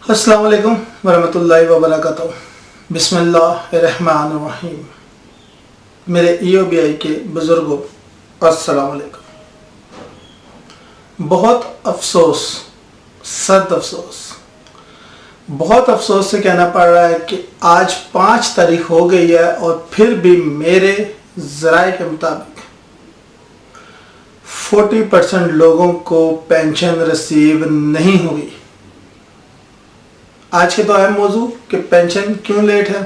अस्सलाम वालेकुम वरहमतुल्लाहि वबरकातुहू। बिस्मिल्लाहिर्रहमानिर्रहीम। मेरे EOBI के बुज़ुर्गों, अस्सलाम वालेकुम। बहुत अफसोस, सख्त अफसोस, बहुत अफसोस से कहना पड़ रहा है कि आज 5 तारीख हो गई है और फिर भी मेरे ज़राए के मुताबिक 40% लोगों को पेंशन रिसीव नहीं हुई। आज के तो अहम मौजू कि पेंशन क्यों लेट है,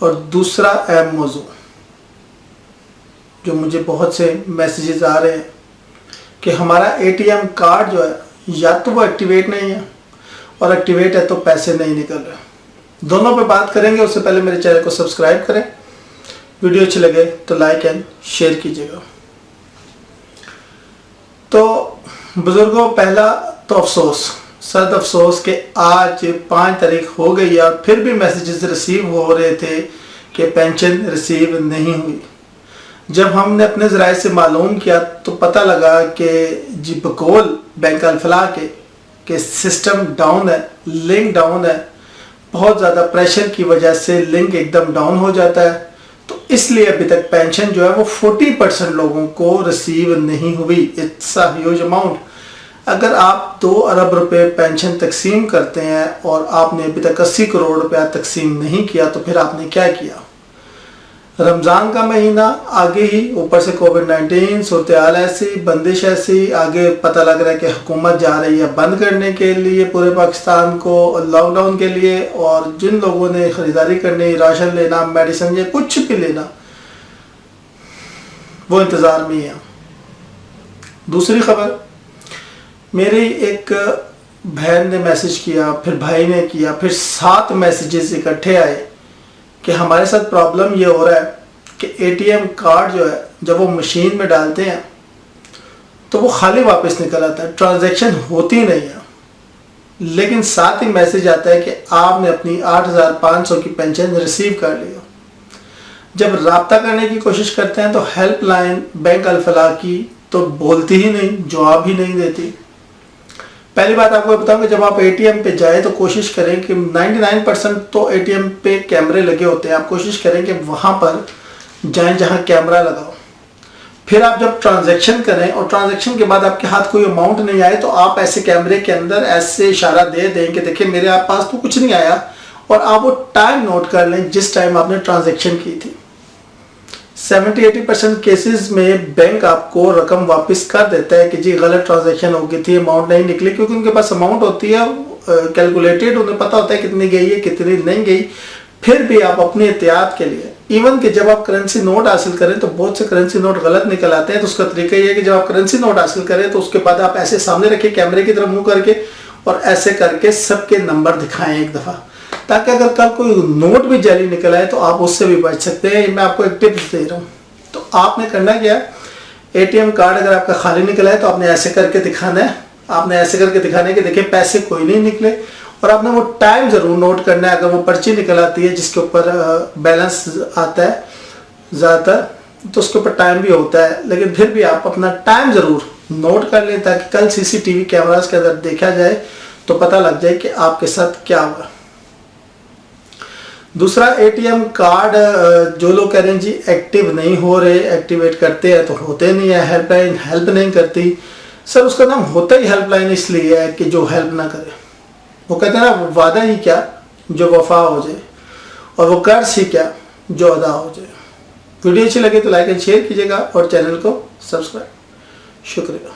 और दूसरा अहम मौजू जो मुझे बहुत से मैसेजेस आ रहे हैं कि हमारा ATM कार्ड जो है या तो वो एक्टिवेट नहीं है, और एक्टिवेट है तो पैसे नहीं निकल रहे। दोनों पे बात करेंगे। उससे पहले मेरे चैनल को सब्सक्राइब करें, वीडियो अच्छी लगे तो लाइक एंड शेयर कीजिएगा। तो बुजुर्गों, पहला तो अफसोस, सख्त अफसोस कि आज 5 तारीख हो गई है और फिर भी मैसेजेस रिसीव हो रहे थे कि पेंशन रिसीव नहीं हुई। जब हमने अपने ज़राए से मालूम किया तो पता लगा कि जी बकौल बैंक अल-फलाह के सिस्टम डाउन है, लिंक डाउन है। बहुत ज़्यादा प्रेशर की वजह से लिंक एकदम डाउन हो जाता है, तो इसलिए अभी तक पेंशन जो है वो 40% लोगों को रिसीव नहीं हुई। It's a huge amount. अगर आप 2 अरब रुपए पेंशन तकसीम करते हैं और आपने अभी तक 80 करोड़ रुपया तकसीम नहीं किया तो फिर आपने क्या किया। रमज़ान का महीना आगे ही, ऊपर से कोविड-19 सूरत-ए-हाल ऐसी, बंदिश ऐसी, आगे पता लग रहा है कि हुकूमत जा रही है बंद करने के लिए पूरे पाकिस्तान को, लॉकडाउन के लिए। और जिन लोगों ने ख़रीदारी करनी, राशन लेना, मेडिसिन या कुछ भी लेना, वो इंतज़ार में है। दूसरी खबर, मेरी एक बहन ने मैसेज किया, फिर भाई ने किया, फिर 7 मैसेजेस इकट्ठे आए कि हमारे साथ प्रॉब्लम ये हो रहा है कि ATM कार्ड जो है जब वो मशीन में डालते हैं तो वो खाली वापस निकल आता है, ट्रांजैक्शन होती नहीं है। लेकिन साथ ही मैसेज आता है कि आपने अपनी 8500 की पेंशन रिसीव कर लिया। जब राब्ता करने की कोशिश करते हैं तो हेल्पलाइन बैंक अल-फलाह की तो बोलती ही नहीं, जवाब ही नहीं देती। पहली बात आपको बताऊंगा, जब आप ATM पे जाए तो कोशिश करें कि 99% तो ATM पे कैमरे लगे होते हैं। आप कोशिश करें कि वहाँ पर जाएं जहाँ कैमरा लगाओ। फिर आप जब ट्रांजैक्शन करें और ट्रांजैक्शन के बाद आपके हाथ कोई अमाउंट नहीं आए तो आप ऐसे कैमरे के अंदर ऐसे इशारा दे दें कि देखिए मेरे पास तो कुछ नहीं आया, और आप वो टाइम नोट कर लें जिस टाइम आपने ट्रांजैक्शन की थी। 70-80% केसेस में बैंक आपको रकम वापस कर देता है कि जी गलत ट्रांजैक्शन हो गई थी, अमाउंट नहीं निकली, क्योंकि उनके पास अमाउंट होती है कैलकुलेटेड, उन्हें पता होता है कितनी गई है कितनी नहीं गई। फिर भी आप अपनी एहतियात के लिए, इवन कि जब आप करेंसी नोट हासिल करें तो बहुत से करेंसी नोट गलत निकल आते हैं। तो उसका तरीका ये है कि जब आप करेंसी नोट हासिल करें तो उसके बाद आप ऐसे सामने रखें कैमरे की तरफ मुँह करके, और ऐसे करके सबके नंबर दिखाएँ एक दफ़ा, ताकि अगर कल कोई नोट भी जाली निकल आए तो आप उससे भी बच सकते हैं। मैं आपको एक टिप्स दे रहा हूँ। तो आपने करना क्या है, ATM कार्ड अगर आपका खाली निकला है तो आपने ऐसे करके दिखाना है। आपने ऐसे करके दिखाना है कि देखिए पैसे कोई नहीं निकले, और आपने वो टाइम ज़रूर नोट करना है। अगर वो पर्ची निकल आती है जिसके ऊपर बैलेंस आता है ज़्यादातर, तो उसके ऊपर टाइम भी होता है, लेकिन फिर भी आप अपना टाइम ज़रूर नोट कर लें ताकि कल CCTV कैमरास के अंदर देखा जाए तो पता लग जाए कि आपके साथ क्या हुआ। दूसरा, ATM कार्ड जो लोग कह रहे हैं जी एक्टिव नहीं हो रहे, एक्टिवेट करते हैं तो होते नहीं है, हेल्पलाइन हेल्प नहीं करती। सर, उसका नाम होता ही हेल्पलाइन इसलिए है कि जो हेल्प ना करे। वो कहते हैं ना, वादा ही क्या जो वफा हो जाए, और वो कर्ज ही क्या जो अदा हो जाए। वीडियो अच्छी लगे तो लाइक एंड शेयर कीजिएगा और चैनल को सब्सक्राइब। शुक्रिया।